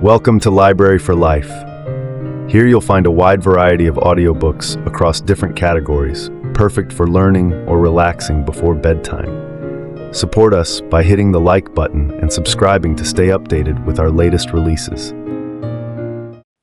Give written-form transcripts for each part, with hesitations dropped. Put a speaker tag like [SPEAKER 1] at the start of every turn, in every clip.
[SPEAKER 1] Welcome to Library for Life. Here you'll find a wide variety of audiobooks across different categories, perfect for learning or relaxing before bedtime. Support us by hitting the like button and subscribing to stay updated with our latest releases.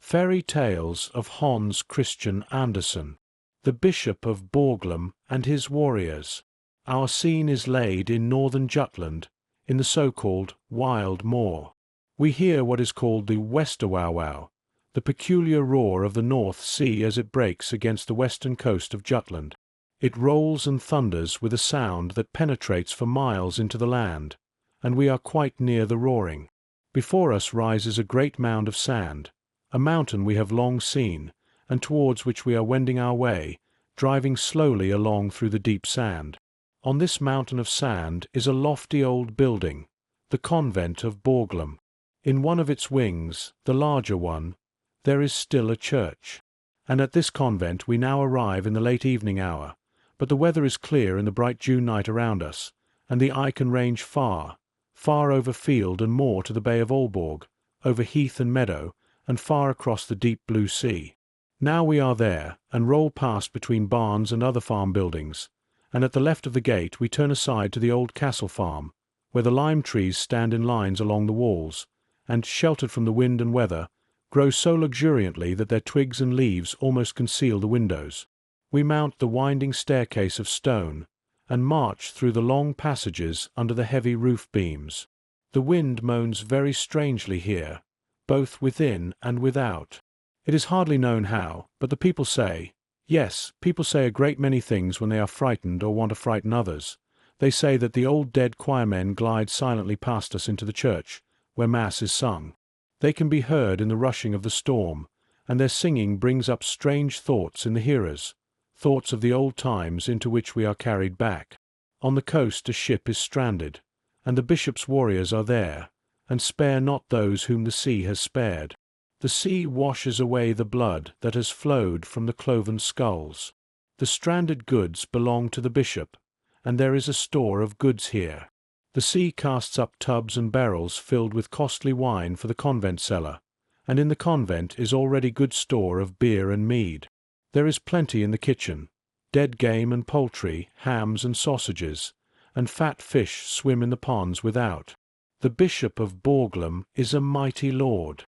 [SPEAKER 2] Fairy Tales of Hans Christian Andersen, the Bishop of Borglum and his warriors. Our scene is laid in northern Jutland, in the so-called Wild Moor. We hear what is called the Westerwauwau, the peculiar roar of the North Sea as it breaks against the western coast of Jutland. It rolls and thunders with a sound that penetrates for miles into the land, and we are quite near the roaring. Before us rises a great mound of sand, a mountain we have long seen, and towards which we are wending our way, driving slowly along through the deep sand. On this mountain of sand is a lofty old building, the convent of Borglum. In one of its wings, the larger one, there is still a church. And at this convent we now arrive in the late evening hour, but the weather is clear in the bright June night around us, and the eye can range far, far over field and moor to the Bay of Aalborg, over heath and meadow, and far across the deep blue sea. Now we are there, and roll past between barns and other farm buildings, and at the left of the gate we turn aside to the old castle farm, where the lime trees stand in lines along the walls, and, sheltered from the wind and weather, grow so luxuriantly that their twigs and leaves almost conceal the windows. We mount the winding staircase of stone, and march through the long passages under the heavy roof beams. The wind moans very strangely here, both within and without. It is hardly known how, but the people say, yes, people say a great many things when they are frightened or want to frighten others. They say that the old dead choirmen glide silently past us into the church, where Mass is sung. They can be heard in the rushing of the storm, and their singing brings up strange thoughts in the hearers, thoughts of the old times into which we are carried back. On the coast a ship is stranded, and the bishop's warriors are there, and spare not those whom the sea has spared. The sea washes away the blood that has flowed from the cloven skulls. The stranded goods belong to the bishop, and there is a store of goods here. The sea casts up tubs and barrels filled with costly wine for the convent cellar, and in the convent is already good store of beer and mead. There is plenty in the kitchen, dead game and poultry, hams and sausages, and fat fish swim in the ponds without. The Bishop of Borglum is a mighty lord.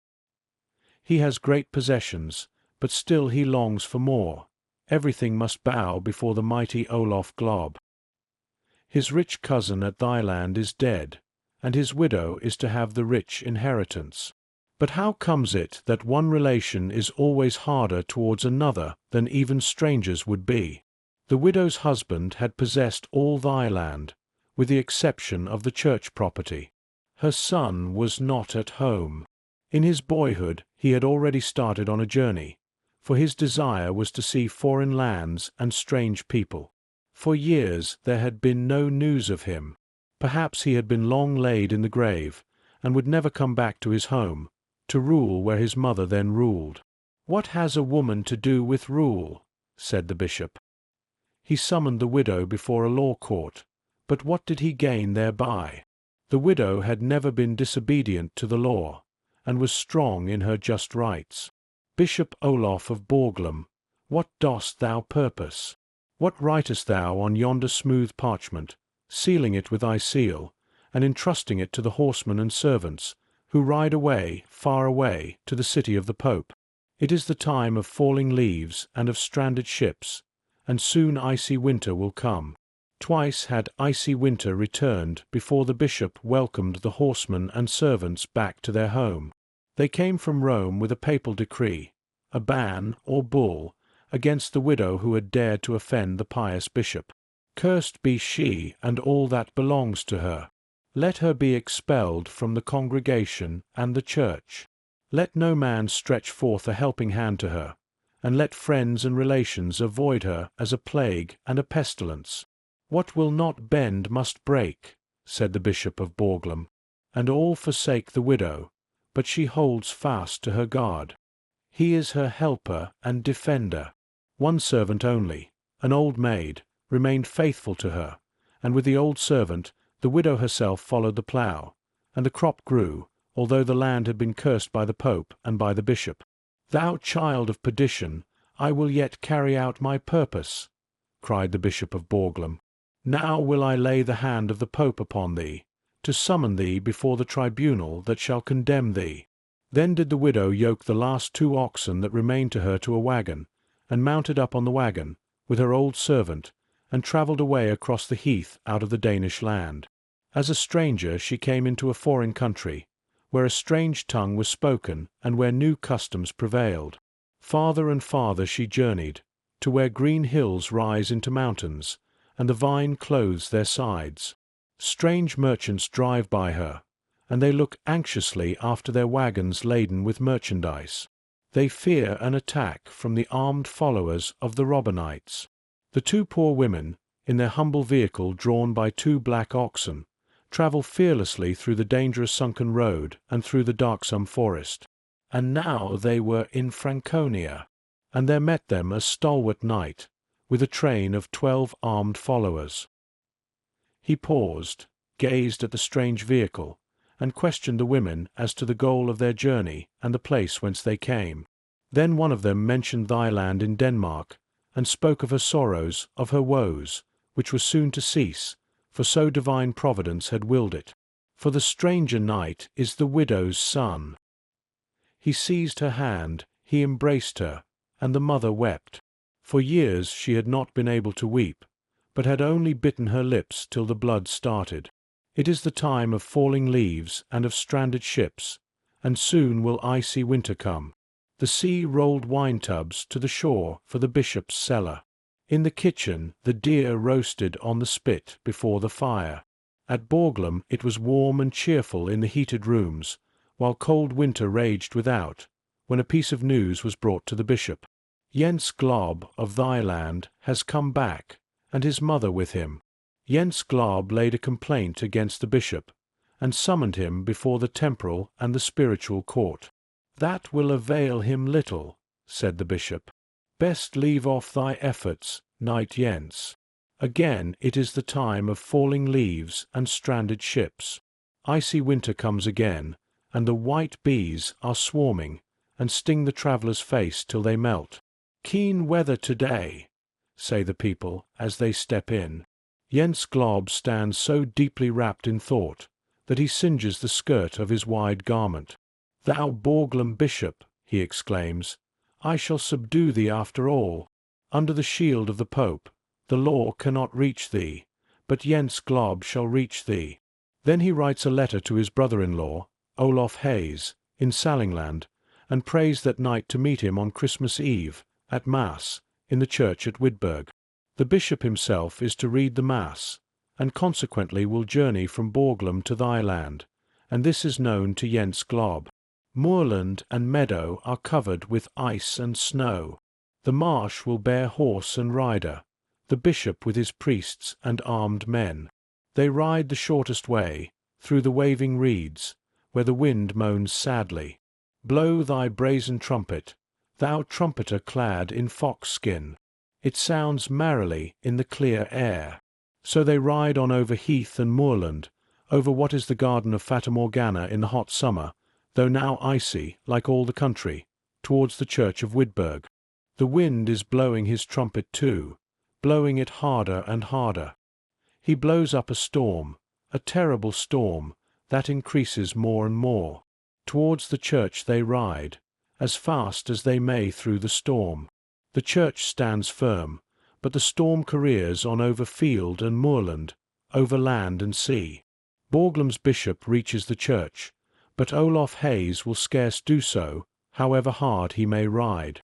[SPEAKER 2] He has great possessions, but still he longs for more. Everything must bow before the mighty Olaf Glob. His rich cousin at thy land is dead, and his widow is to have the rich inheritance. But how comes it that one relation is always harder towards another than even strangers would be? The widow's husband had possessed all thy land, with the exception of the church property. Her son was not at home. In his boyhood he had already started on a journey, for his desire was to see foreign lands and strange people. For years there had been no news of him. Perhaps he had been long laid in the grave, and would never come back to his home, to rule where his mother then ruled. "What has a woman to do with rule?" said the bishop. He summoned the widow before a law court, but what did he gain thereby? The widow had never been disobedient to the law, and was strong in her just rights. "Bishop Olaf of Borglum, what dost thou purpose? What writest thou on yonder smooth parchment, sealing it with thy seal, and entrusting it to the horsemen and servants, who ride away, far away, to the city of the Pope? It is the time of falling leaves and of stranded ships, and soon icy winter will come." Twice had icy winter returned before the bishop welcomed the horsemen and servants back to their home. They came from Rome with a papal decree, a ban, or bull, against the widow who had dared to offend the pious bishop. Cursed be she and all that belongs to her. Let her be expelled from the congregation and the church. Let no man stretch forth a helping hand to her, and let friends and relations avoid her as a plague and a pestilence. "What will not bend must break," said the Bishop of Borglum, "and all forsake the widow, but she holds fast to her God. He is her helper and defender." One servant only, an old maid, remained faithful to her, and with the old servant the widow herself followed the plough, and the crop grew, although the land had been cursed by the Pope and by the bishop. "Thou child of perdition, I will yet carry out my purpose," cried the Bishop of Borglum. "Now will I lay the hand of the Pope upon thee, to summon thee before the tribunal that shall condemn thee." Then did the widow yoke the last 2 oxen that remained to her to a wagon, and mounted up on the wagon, with her old servant, and travelled away across the heath out of the Danish land. As a stranger she came into a foreign country, where a strange tongue was spoken and where new customs prevailed. Farther and farther she journeyed, to where green hills rise into mountains, and the vine clothes their sides. Strange merchants drive by her, and they look anxiously after their wagons laden with merchandise. They fear an attack from the armed followers of the Robinites. The 2 poor women, in their humble vehicle drawn by 2 black oxen, travel fearlessly through the dangerous sunken road and through the darksome forest. And now they were in Franconia, and there met them a stalwart knight, with a train of 12 armed followers. He paused, gazed at the strange vehicle, and questioned the women as to the goal of their journey and the place whence they came. Then one of them mentioned thy land in Denmark, and spoke of her sorrows, of her woes, which were soon to cease, for so divine providence had willed it. For the stranger knight is the widow's son. He seized her hand, he embraced her, and the mother wept. For years she had not been able to weep, but had only bitten her lips till the blood started. It is the time of falling leaves and of stranded ships, and soon will icy winter come. The sea rolled wine tubs to the shore for the bishop's cellar. In the kitchen the deer roasted on the spit before the fire. At Borglum it was warm and cheerful in the heated rooms, while cold winter raged without, when a piece of news was brought to the bishop. Jens Glob of thy land has come back, and his mother with him. Jens Glob laid a complaint against the bishop, and summoned him before the temporal and the spiritual court. "That will avail him little," said the bishop. "Best leave off thy efforts, knight Jens. Again it is the time of falling leaves and stranded ships. Icy winter comes again, and the white bees are swarming, and sting the traveller's face till they melt. Keen weather today, say the people as they step in. Jens Glob stands so deeply wrapped in thought that he singes the skirt of his wide garment. "Thou Borglum bishop," he exclaims, "I shall subdue thee after all. Under the shield of the Pope, the law cannot reach thee, but Jens Glob shall reach thee." Then he writes a letter to his brother-in-law, Olaf Hayes, in Sallingland, and prays that night to meet him on Christmas Eve, at Mass, in the church at Wittenberg. The bishop himself is to read the Mass, and consequently will journey from Borglum to thy land, and this is known to Jens Glob. Moorland and meadow are covered with ice and snow. The marsh will bear horse and rider, the bishop with his priests and armed men. They ride the shortest way, through the waving reeds, where the wind moans sadly. Blow thy brazen trumpet, thou trumpeter clad in fox skin. It sounds merrily in the clear air. So they ride on over heath and moorland, over what is the garden of Fata Morgana in the hot summer, though now icy, like all the country, towards the church of Wittenberg. The wind is blowing his trumpet too, blowing it harder and harder. He blows up a storm, a terrible storm, that increases more and more. Towards the church they ride, as fast as they may through the storm. The church stands firm, but the storm careers on over field and moorland, over land and sea. Borglum's bishop reaches the church, but Olaf Hayes will scarce do so, however hard he may ride.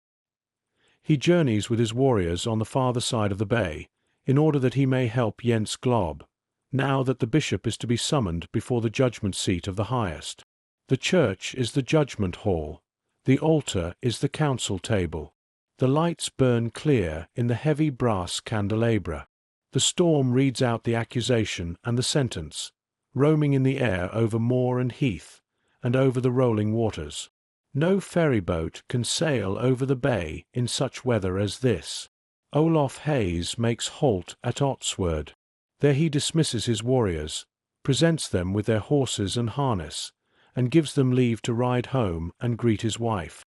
[SPEAKER 2] He journeys with his warriors on the farther side of the bay, in order that he may help Jens Glob, now that the bishop is to be summoned before the judgment seat of the highest. The church is the judgment hall, the altar is the council table. The lights burn clear in the heavy brass candelabra. The storm reads out the accusation and the sentence, roaming in the air over moor and heath, and over the rolling waters. No ferryboat can sail over the bay in such weather as this. Olaf Hayes makes halt at Otswerd. There he dismisses his warriors, presents them with their horses and harness, and gives them leave to ride home and greet his wife.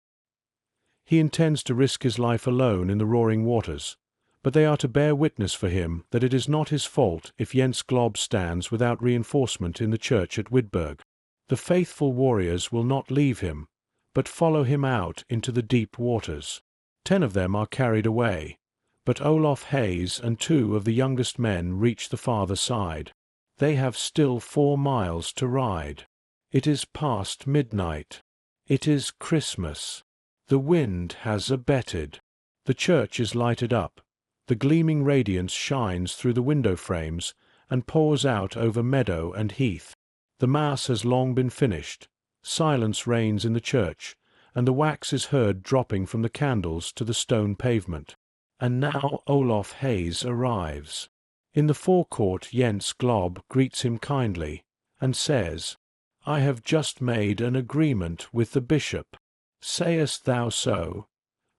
[SPEAKER 2] He intends to risk his life alone in the roaring waters, but they are to bear witness for him that it is not his fault if Jens Glob stands without reinforcement in the church at Widburg. The faithful warriors will not leave him, but follow him out into the deep waters. 10 of them are carried away, but Olaf Hayes and 2 of the youngest men reach the farther side. They have still 4 miles to ride. It is past midnight. It is Christmas. The wind has abated. The church is lighted up. The gleaming radiance shines through the window frames and pours out over meadow and heath. The Mass has long been finished. Silence reigns in the church, and the wax is heard dropping from the candles to the stone pavement. And now Olaf Hayes arrives. In the forecourt Jens Glob greets him kindly, and says, "I have just made an agreement with the bishop." "Sayest thou so?"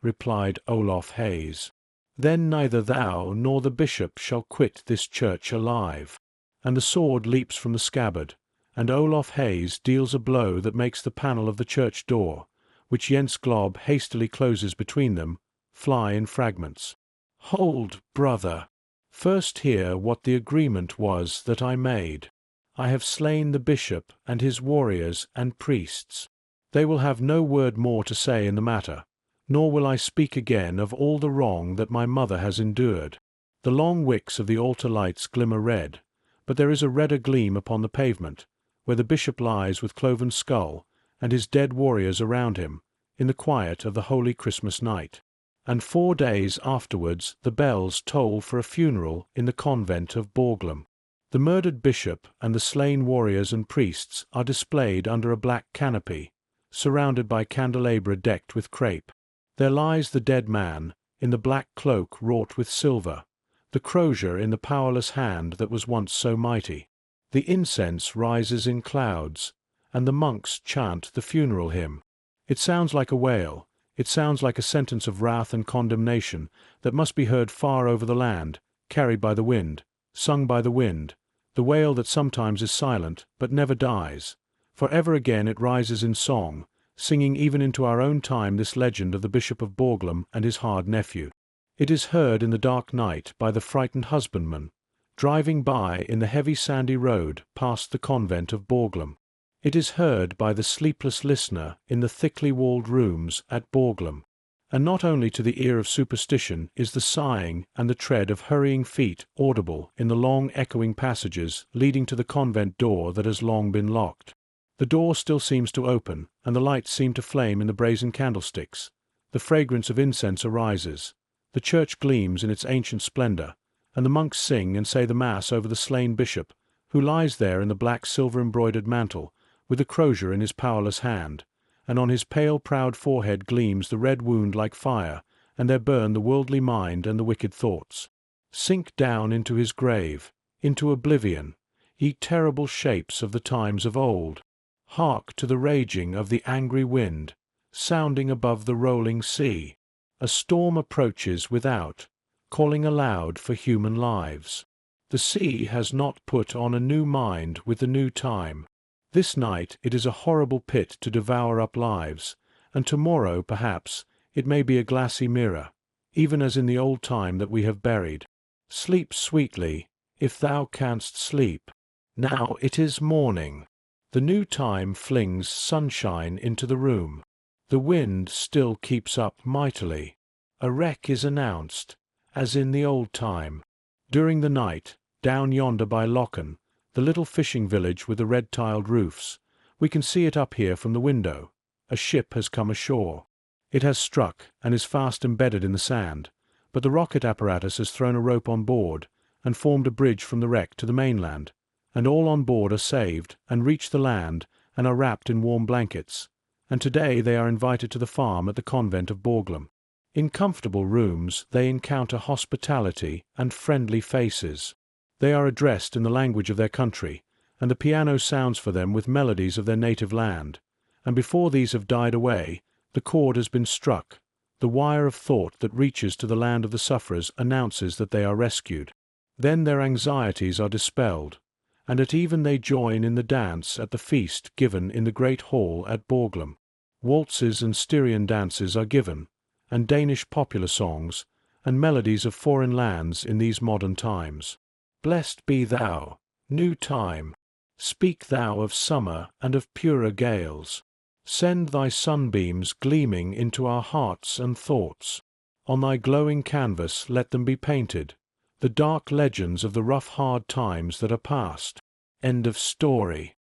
[SPEAKER 2] replied Olaf Hayes. "Then neither thou nor the bishop shall quit this church alive." And the sword leaps from the scabbard, and Olaf Hayes deals a blow that makes the panel of the church door, which Jens Glob hastily closes between them, fly in fragments. "Hold, brother! First hear what the agreement was that I made. I have slain the bishop and his warriors and priests. They will have no word more to say in the matter, nor will I speak again of all the wrong that my mother has endured." The long wicks of the altar lights glimmer red, but there is a redder gleam upon the pavement, where the bishop lies with cloven skull, and his dead warriors around him, in the quiet of the holy Christmas night. And 4 days afterwards the bells toll for a funeral in the convent of Borglum. The murdered bishop and the slain warriors and priests are displayed under a black canopy, surrounded by candelabra decked with crape. There lies the dead man, in the black cloak wrought with silver, the crozier in the powerless hand that was once so mighty. The incense rises in clouds, and the monks chant the funeral hymn. It sounds like a wail. It sounds like a sentence of wrath and condemnation that must be heard far over the land, carried by the wind, sung by the wind, the wail that sometimes is silent but never dies. For ever again it rises in song, singing even into our own time this legend of the Bishop of Borglum and his hard nephew. It is heard in the dark night by the frightened husbandman, driving by in the heavy sandy road past the convent of Borglum. It is heard by the sleepless listener in the thickly walled rooms at Borglum. And not only to the ear of superstition is the sighing and the tread of hurrying feet audible in the long echoing passages leading to the convent door that has long been locked. The door still seems to open, and the lights seem to flame in the brazen candlesticks. The fragrance of incense arises. The church gleams in its ancient splendor, and the monks sing and say the Mass over the slain bishop, who lies there in the black silver-embroidered mantle, with the crozier in his powerless hand, and on his pale proud forehead gleams the red wound like fire, and there burn the worldly mind and the wicked thoughts. Sink down into his grave, into oblivion, ye terrible shapes of the times of old. Hark to the raging of the angry wind, sounding above the rolling sea. A storm approaches without, calling aloud for human lives. The sea has not put on a new mind with the new time. This night it is a horrible pit to devour up lives, and tomorrow, perhaps, it may be a glassy mirror, even as in the old time that we have buried. Sleep sweetly, if thou canst sleep. Now it is morning. The new time flings sunshine into the room. The wind still keeps up mightily. A wreck is announced, as in the old time. During the night, down yonder by Lochen, the little fishing village with the red-tiled roofs, we can see it up here from the window. A ship has come ashore. It has struck and is fast embedded in the sand, but the rocket apparatus has thrown a rope on board and formed a bridge from the wreck to the mainland, and all on board are saved and reach the land and are wrapped in warm blankets, and today they are invited to the farm at the convent of Borglum. In comfortable rooms they encounter hospitality and friendly faces. They are addressed in the language of their country, and the piano sounds for them with melodies of their native land, and before these have died away, the chord has been struck. The wire of thought that reaches to the land of the sufferers announces that they are rescued. Then their anxieties are dispelled, and at even they join in the dance at the feast given in the great hall at Borglum. Waltzes and Styrian dances are given, and Danish popular songs, and melodies of foreign lands in these modern times. Blessed be thou, new time. Speak thou of summer and of purer gales. Send thy sunbeams gleaming into our hearts and thoughts. On thy glowing canvas let them be painted, the dark legends of the rough hard times that are past. End of story.